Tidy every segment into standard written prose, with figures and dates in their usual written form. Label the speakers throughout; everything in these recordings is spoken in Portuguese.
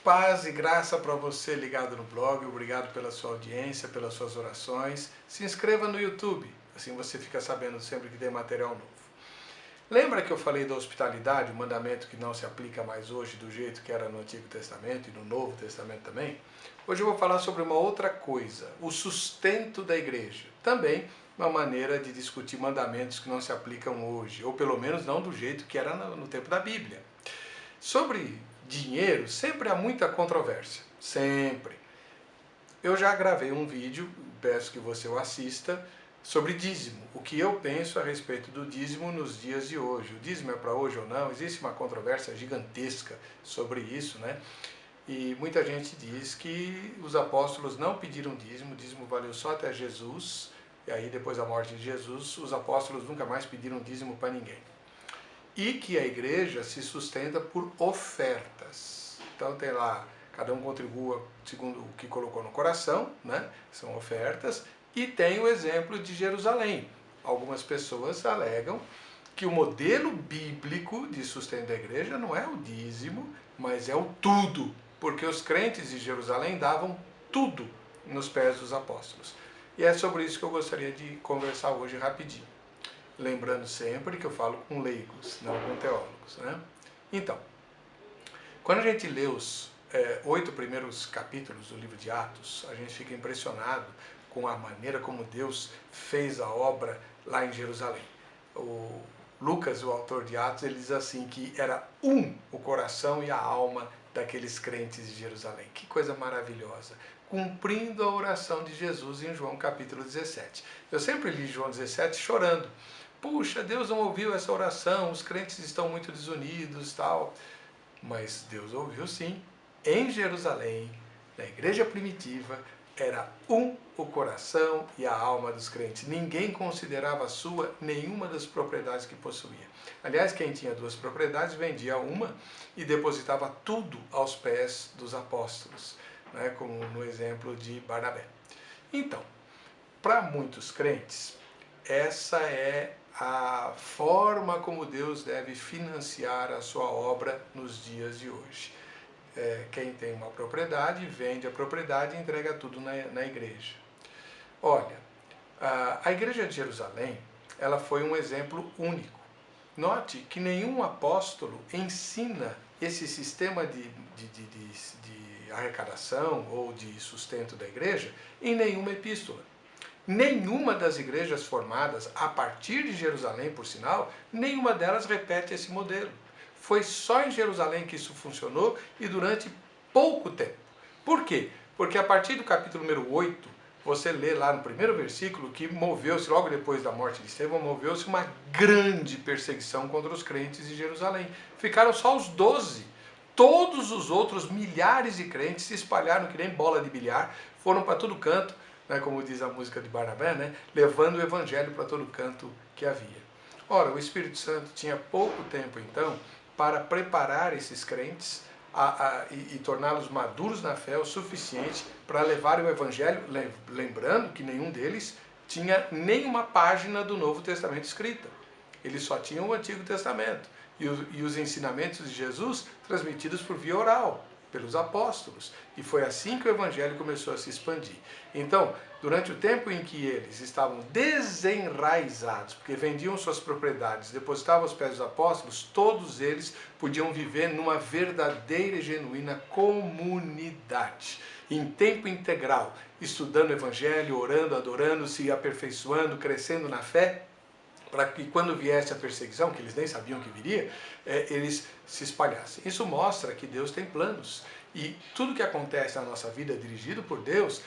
Speaker 1: Paz e graça para você ligado no blog, obrigado pela sua audiência, pelas suas orações. Se inscreva no YouTube, assim você fica sabendo sempre que tem material novo. Lembra que eu falei da hospitalidade, um mandamento que não se aplica mais hoje do jeito que era no Antigo Testamento e no Novo Testamento também? Hoje eu vou falar sobre uma outra coisa, o sustento da igreja. Também uma maneira de discutir mandamentos que não se aplicam hoje, ou pelo menos não do jeito que era no tempo da Bíblia. Sobre dinheiro, sempre há muita controvérsia, sempre. Eu já gravei um vídeo, peço que você o assista, sobre dízimo, o que eu penso a respeito do dízimo nos dias de hoje. O dízimo é para hoje ou não? Existe uma controvérsia gigantesca sobre isso, né? E muita gente diz que os apóstolos não pediram dízimo, o dízimo valeu só até Jesus, e aí depois da morte de Jesus, os apóstolos nunca mais pediram dízimo para ninguém. E que a igreja se sustenta por ofertas. Então tem lá, cada um contribua segundo o que colocou no coração, né? São ofertas. E tem o exemplo de Jerusalém. Algumas pessoas alegam que o modelo bíblico de sustento da igreja não é o dízimo, mas é o tudo. Porque os crentes de Jerusalém davam tudo nos pés dos apóstolos. E é sobre isso que eu gostaria de conversar hoje rapidinho. Lembrando sempre que eu falo com leigos, não com teólogos, né? Então, quando a gente lê os 8 primeiros capítulos do livro de Atos, a gente fica impressionado com a maneira como Deus fez a obra lá em Jerusalém. O Lucas, o autor de Atos, ele diz assim que era o coração e a alma daqueles crentes de Jerusalém. Que coisa maravilhosa! Cumprindo a oração de Jesus em João capítulo 17. Eu sempre li João 17 chorando. Puxa, Deus não ouviu essa oração, os crentes estão muito desunidos e tal. Mas Deus ouviu sim. Em Jerusalém, na igreja primitiva, era o coração e a alma dos crentes. Ninguém considerava sua nenhuma das propriedades que possuía. Aliás, quem tinha 2 propriedades vendia uma e depositava tudo aos pés dos apóstolos, né, como no exemplo de Barnabé. Então, para muitos crentes, essa é a forma como Deus deve financiar a sua obra nos dias de hoje. Quem tem uma propriedade, vende a propriedade e entrega tudo na igreja. Olha, a igreja de Jerusalém, ela foi um exemplo único. Note que nenhum apóstolo ensina esse sistema de arrecadação ou de sustento da igreja em nenhuma epístola. Nenhuma das igrejas formadas a partir de Jerusalém, por sinal, nenhuma delas repete esse modelo. Foi só em Jerusalém que isso funcionou e durante pouco tempo. Por quê? Porque a partir do capítulo número 8, você lê lá no primeiro versículo que moveu-se, logo depois da morte de Estevão, moveu-se uma grande perseguição contra os crentes de Jerusalém. Ficaram só os 12. Todos os outros milhares de crentes se espalharam que nem bola de bilhar, foram para todo canto, né, como diz a música de Barnabé, né, levando o evangelho para todo canto que havia. Ora, o Espírito Santo tinha pouco tempo, então, para preparar esses crentes e torná-los maduros na fé o suficiente para levar o evangelho, lembrando que nenhum deles tinha nenhuma página do Novo Testamento escrita. Eles só tinham o Antigo Testamento e os ensinamentos de Jesus transmitidos por via oral, pelos apóstolos. E foi assim que o evangelho começou a se expandir. Então, durante o tempo em que eles estavam desenraizados, porque vendiam suas propriedades, depositavam aos pés dos apóstolos, todos eles podiam viver numa verdadeira e genuína comunidade, em tempo integral, estudando o evangelho, orando, adorando, se aperfeiçoando, crescendo na fé, para que quando viesse a perseguição, que eles nem sabiam que viria, eles se espalhassem. Isso mostra que Deus tem planos. E tudo que acontece na nossa vida, dirigido por Deus,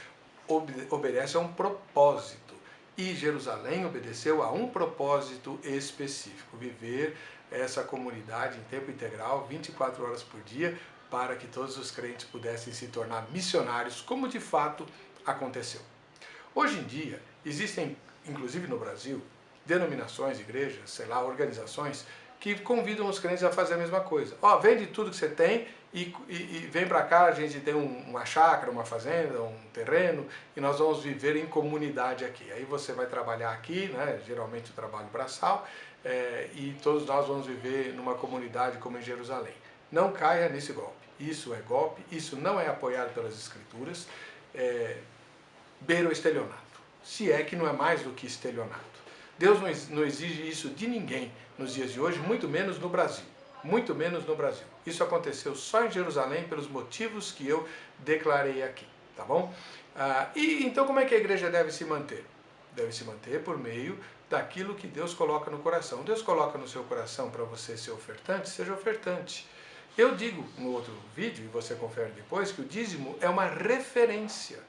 Speaker 1: obedece a um propósito. E Jerusalém obedeceu a um propósito específico, viver essa comunidade em tempo integral, 24 horas por dia, para que todos os crentes pudessem se tornar missionários, como de fato aconteceu. Hoje em dia, existem, inclusive no Brasil, denominações, igrejas, sei lá, organizações que convidam os crentes a fazer a mesma coisa. Ó, vende tudo que você tem e vem para cá, a gente tem uma chácara, uma fazenda, um terreno e nós vamos viver em comunidade aqui. Aí você vai trabalhar aqui, né, geralmente o trabalho braçal, e todos nós vamos viver numa comunidade como em Jerusalém. Não caia nesse golpe. Isso é golpe, isso não é apoiado pelas Escrituras, beira o estelionato. Se é que não é mais do que estelionato. Deus não exige isso de ninguém nos dias de hoje, muito menos no Brasil. Muito menos no Brasil. Isso aconteceu só em Jerusalém pelos motivos que eu declarei aqui, tá bom? E então como é que a igreja deve se manter? Deve se manter por meio daquilo que Deus coloca no coração. Deus coloca no seu coração para você ser ofertante, seja ofertante. Eu digo no outro vídeo, e você confere depois, que o dízimo é uma referência.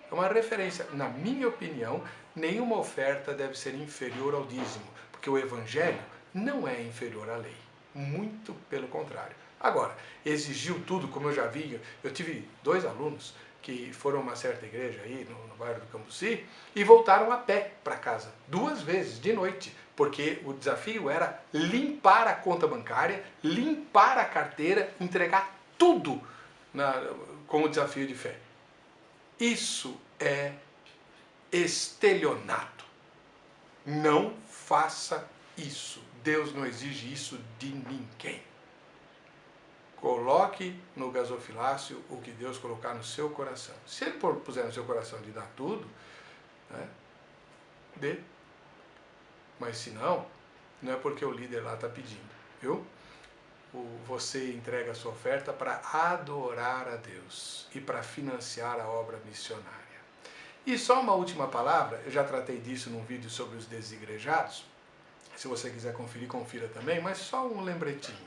Speaker 1: É uma referência. Na minha opinião, nenhuma oferta deve ser inferior ao dízimo, porque o evangelho não é inferior à lei. Muito pelo contrário. Agora, exigiu tudo, como eu já vi, eu tive 2 alunos que foram a uma certa igreja aí no bairro do Cambuci e voltaram a pé para casa 2 vezes de noite, porque o desafio era limpar a conta bancária, limpar a carteira, entregar tudo como desafio de fé. Isso é estelionato. Não faça isso. Deus não exige isso de ninguém. Coloque no gasofilácio o que Deus colocar no seu coração. Se Ele puser no seu coração de dar tudo, né, dê. Mas se não, não é porque o líder lá está pedindo, viu? Você entrega a sua oferta para adorar a Deus e para financiar a obra missionária. E só uma última palavra, eu já tratei disso num vídeo sobre os desigrejados. Se você quiser conferir, confira também, mas só um lembretinho.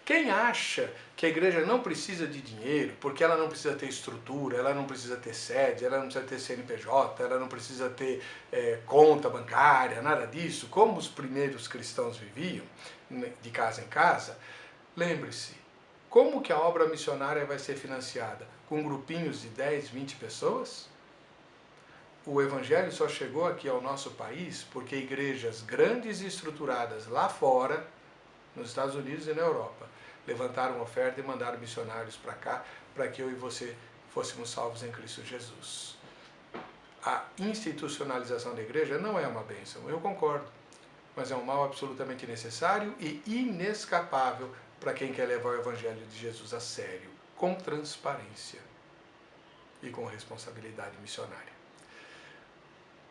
Speaker 1: Quem acha que a igreja não precisa de dinheiro, porque ela não precisa ter estrutura, ela não precisa ter sede, ela não precisa ter CNPJ, ela não precisa ter conta bancária, nada disso, como os primeiros cristãos viviam, de casa em casa, lembre-se, como que a obra missionária vai ser financiada? Com grupinhos de 10, 20 pessoas? O evangelho só chegou aqui ao nosso país porque igrejas grandes e estruturadas lá fora, nos Estados Unidos e na Europa, levantaram oferta e mandaram missionários para cá, para que eu e você fôssemos salvos em Cristo Jesus. A institucionalização da igreja não é uma bênção, eu concordo, mas é um mal absolutamente necessário e inescapável para quem quer levar o evangelho de Jesus a sério, com transparência e com responsabilidade missionária.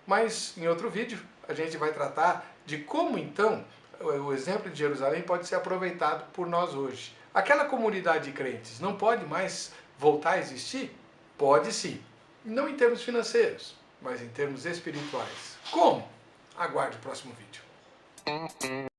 Speaker 1: Mas, em outro vídeo, a gente vai tratar de como, então, o exemplo de Jerusalém pode ser aproveitado por nós hoje. Aquela comunidade de crentes não pode mais voltar a existir? Pode sim. Não em termos financeiros, mas em termos espirituais. Como? Aguarde o próximo vídeo.